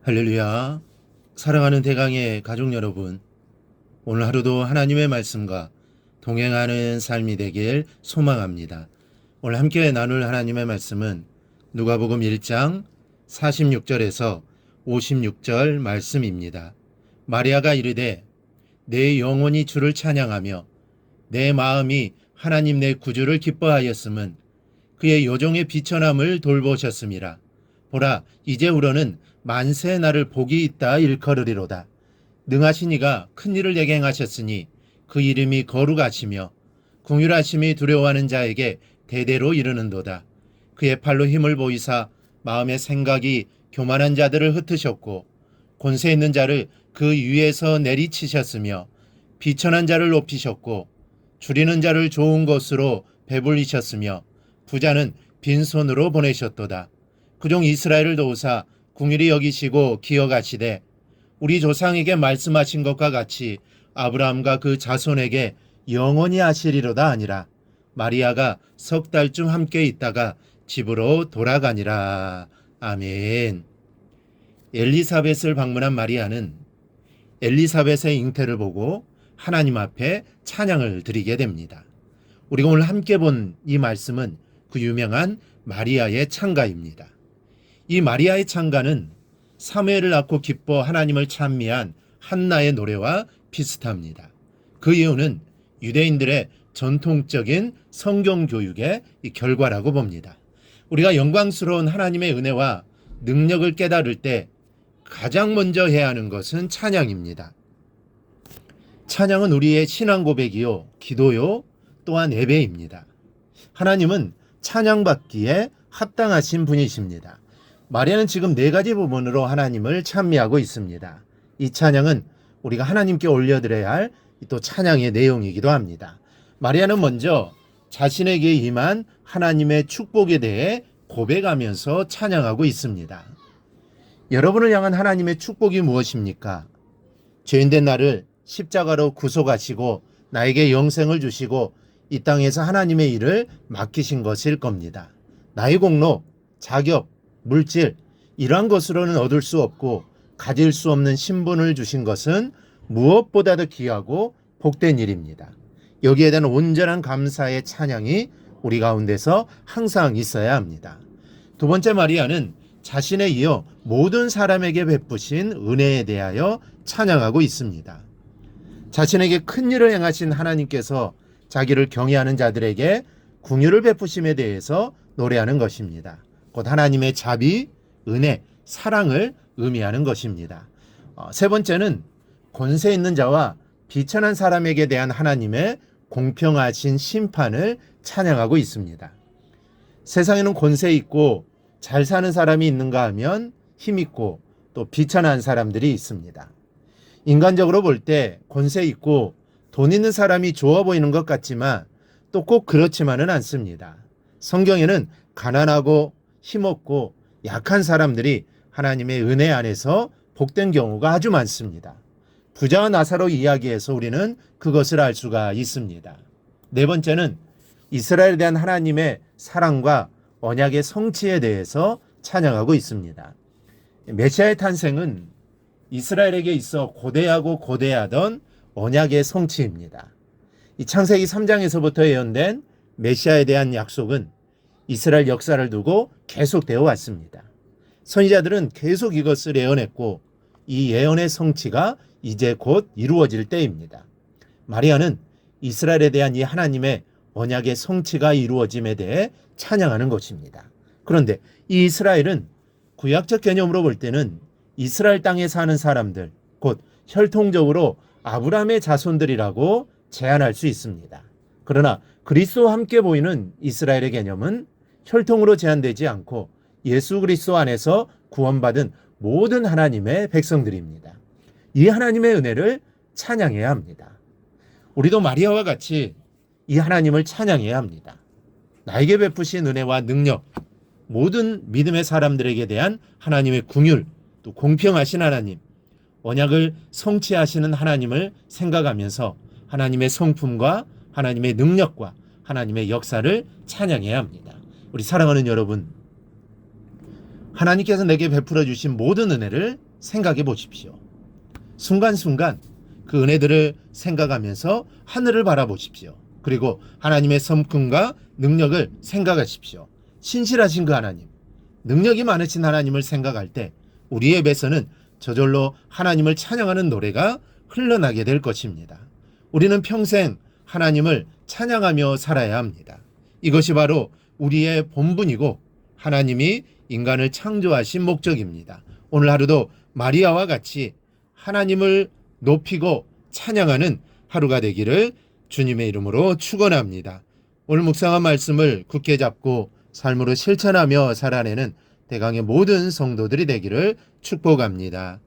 할렐루야. 사랑하는 대강의 가족 여러분, 오늘 하루도 하나님의 말씀과 동행하는 삶이 되길 소망합니다. 오늘 함께 나눌 하나님의 말씀은 누가복음 1장 46절에서 56절 말씀입니다. 마리아가 이르되 내 영혼이 주를 찬양하며 내 마음이 하나님 내 구주를 기뻐하였음은 그의 요종의 비천함을 돌보셨음이라. 보라, 이제후로는 만세 나를 복이 있다 일컬으리로다. 능하신 이가 큰 일을 내게 행하셨으니 그 이름이 거룩하시며 긍휼하심이 두려워하는 자에게 대대로 이르는도다. 그의 팔로 힘을 보이사 마음의 생각이 교만한 자들을 흩으셨고 권세 있는 자를 그 위에서 내리치셨으며 비천한 자를 높이셨고 줄이는 자를 좋은 것으로 배불리셨으며 부자는 빈손으로 보내셨도다. 그종 이스라엘을 도우사 긍휼히 여기시고 기억하시되 우리 조상에게 말씀하신 것과 같이 아브라함과 그 자손에게 영원히 하시리로다 하니라. 마리아가 석 달쯤 함께 있다가 집으로 돌아가니라. 아멘. 엘리사벳을 방문한 마리아는 엘리사벳의 잉태를 보고 하나님 앞에 찬양을 드리게 됩니다. 우리가 오늘 함께 본 이 말씀은 그 유명한 마리아의 찬가입니다. 이 마리아의 찬가는 사무엘을 낳고 기뻐 하나님을 찬미한 한나의 노래와 비슷합니다. 그 이유는 유대인들의 전통적인 성경 교육의 결과라고 봅니다. 우리가 영광스러운 하나님의 은혜와 능력을 깨달을 때 가장 먼저 해야 하는 것은 찬양입니다. 찬양은 우리의 신앙 고백이요, 기도요, 또한 예배입니다. 하나님은 찬양받기에 합당하신 분이십니다. 마리아는 지금 4가지 부분으로 하나님을 찬미하고 있습니다. 이 찬양은 우리가 하나님께 올려드려야 할 또 찬양의 내용이기도 합니다. 마리아는 먼저 자신에게 임한 하나님의 축복에 대해 고백하면서 찬양하고 있습니다. 여러분을 향한 하나님의 축복이 무엇입니까? 죄인된 나를 십자가로 구속하시고 나에게 영생을 주시고 이 땅에서 하나님의 일을 맡기신 것일 겁니다. 나의 공로, 자격, 물질, 이러한 것으로는 얻을 수 없고 가질 수 없는 신분을 주신 것은 무엇보다도 귀하고 복된 일입니다. 여기에 대한 온전한 감사의 찬양이 우리 가운데서 항상 있어야 합니다. 두 번째, 마리아는 자신에 이어 모든 사람에게 베푸신 은혜에 대하여 찬양하고 있습니다. 자신에게 큰 일을 행하신 하나님께서 자기를 경외하는 자들에게 긍휼을 베푸심에 대해서 노래하는 것입니다. 곧 하나님의 자비, 은혜, 사랑을 의미하는 것입니다. 세 번째는 권세 있는 자와 비천한 사람에게 대한 하나님의 공평하신 심판을 찬양하고 있습니다. 세상에는 권세 있고 잘 사는 사람이 있는가 하면 힘 있고 또 비천한 사람들이 있습니다. 인간적으로 볼 때 권세 있고 돈 있는 사람이 좋아 보이는 것 같지만 또 꼭 그렇지만은 않습니다. 성경에는 가난하고 힘없고 약한 사람들이 하나님의 은혜 안에서 복된 경우가 아주 많습니다. 부자와 나사로 이야기에서 우리는 그것을 알 수가 있습니다. 네 번째는 이스라엘에 대한 하나님의 사랑과 언약의 성취에 대해서 찬양하고 있습니다. 메시아의 탄생은 이스라엘에게 있어 고대하던 언약의 성취입니다. 이 창세기 3장에서부터 예언된 메시아에 대한 약속은 이스라엘 역사를 두고 계속되어 왔습니다. 선지자들은 계속 이것을 예언했고 이 예언의 성취가 이제 곧 이루어질 때입니다. 마리아는 이스라엘에 대한 이 하나님의 언약의 성취가 이루어짐에 대해 찬양하는 것입니다. 그런데 이 이스라엘은 구약적 개념으로 볼 때는 이스라엘 땅에 사는 사람들, 곧 혈통적으로 아브라함의 자손들이라고 제한할 수 있습니다. 그러나 그리스도와 함께 보이는 이스라엘의 개념은 혈통으로 제한되지 않고 예수 그리스도 안에서 구원받은 모든 하나님의 백성들입니다. 이 하나님의 은혜를 찬양해야 합니다. 우리도 마리아와 같이 이 하나님을 찬양해야 합니다. 나에게 베푸신 은혜와 능력, 모든 믿음의 사람들에게 대한 하나님의 긍휼, 또 공평하신 하나님, 언약을 성취하시는 하나님을 생각하면서 하나님의 성품과 하나님의 능력과 하나님의 역사를 찬양해야 합니다. 우리 사랑하는 여러분, 하나님께서 내게 베풀어 주신 모든 은혜를 생각해 보십시오. 순간순간 그 은혜들을 생각하면서 하늘을 바라보십시오. 그리고 하나님의 성품과 능력을 생각하십시오. 신실하신 그 하나님, 능력이 많으신 하나님을 생각할 때 우리의 입에서는 저절로 하나님을 찬양하는 노래가 흘러나게 될 것입니다. 우리는 평생 하나님을 찬양하며 살아야 합니다. 이것이 바로 우리의 본분이고 하나님이 인간을 창조하신 목적입니다. 오늘 하루도 마리아와 같이 하나님을 높이고 찬양하는 하루가 되기를 주님의 이름으로 축원합니다. 오늘 묵상한 말씀을 굳게 잡고 삶으로 실천하며 살아내는 대강의 모든 성도들이 되기를 축복합니다.